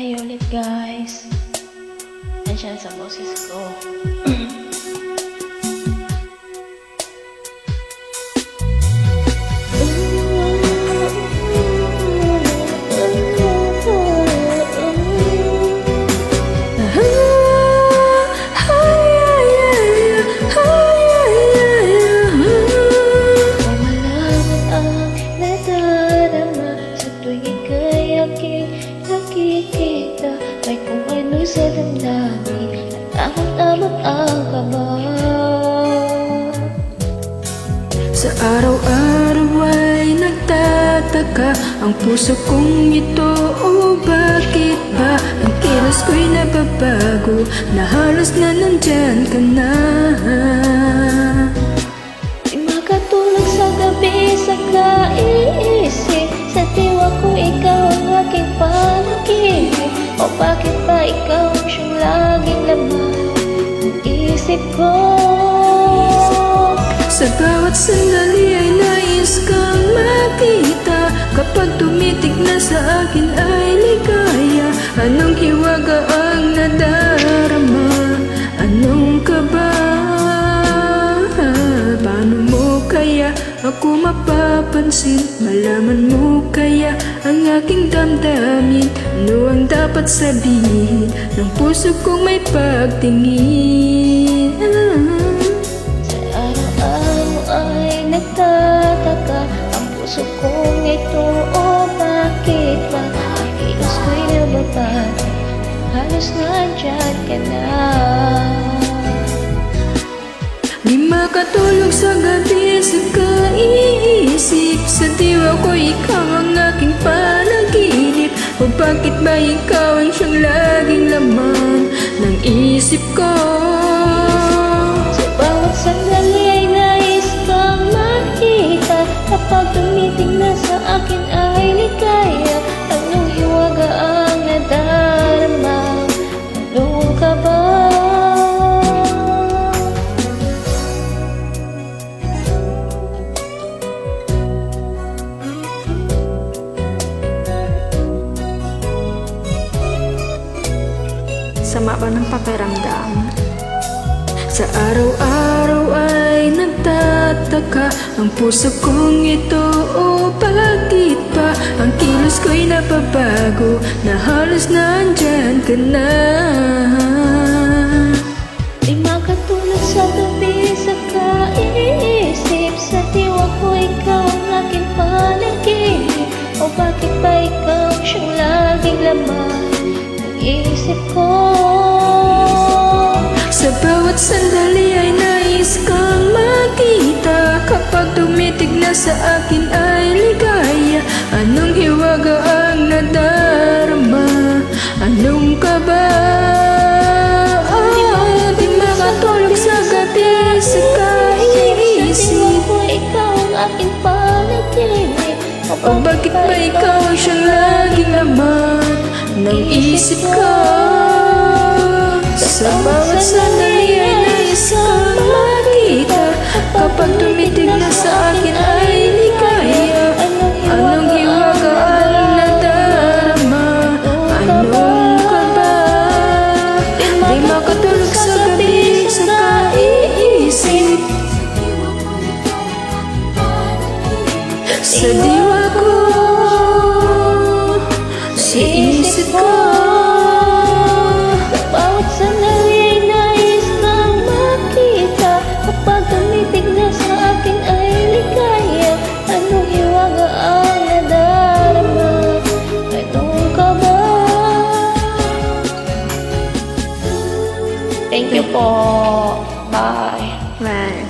Hi ulit guys. Nandiyan sa boses ko. Nakikita ay kung ano'y sa damdamin at takot-amot ang kaba. Sa araw-araw ay nagtataka ang puso kong ito. Oh, bakit ba ang kilos ko'y nababago na halos na nandyan ka na? Di makatulog sa gabi sa kaiisip, sa diwa ko ikaw ang aking panaginip. O bakit ba ikaw ang siyang laging laman ng isip ko? Sa bawat sandali ay nais kang makita. Kapag tumitig na sa akin ay ligaya. Anong hiwaga ang nadarama? Anong kaba? Paano mo kaya ako mapapansin? Malaman mo kaya ang aking damdamin? Ano ang dapat sabihin ng puso kong may pagtingin? Ay nagtataka ang puso kong ito. O bakit ba ang kilos ko'y nababag? Halos nandyan ka na. Di makatulog sa gabi sa kaiisip, sa diwa ko ikaw ang aking panaginip. O bakit ba ikaw ang siyang laging laman ng isip ko? Sa bawat sandali ay nais kang makita. Kapag tumitig na sa akin ay ligaya. Anong hiwaga ang nadarama? Anong ka ba? Sama ba ng pakiramdam? Sa araw-araw ay nagtataka ang puso kong ito. O bakit ba ang kilos ko'y nababago na halos nandyan ka na? Di makatulog sa gabi sa kaiisip, sa diwa ko ikaw ang aking panaginip. O bakit ba ikaw ang siyang laging laman ng isip ko? Sa bawat sandali ay nais kang makita. Kapag tumitig na sa akin ay ligaya. Anong hiwaga ang nadarama? Anong kaba? Di makatulog sa gabi sa kaiisip. Sa diwa ko ikaw ang aking panaginip. O bakit ba ikaw ang siyang laging laman ng isip ko? Sa bawat sandali ay nais kang makita. Kapag tumitig na sa akin ay ligaya. Anong hiwaga ang nadarama? Anong kaba? Di makatulog sa gabi sa kaiisip. Sa diwa ko, sa isip ko. Bawat sandali ay nais kang makita. Kapag tumitig na sa akin ay ligaya. Anong hiwaga ang nadarama? Anong ka ba? Thank you po. Bye. Bye.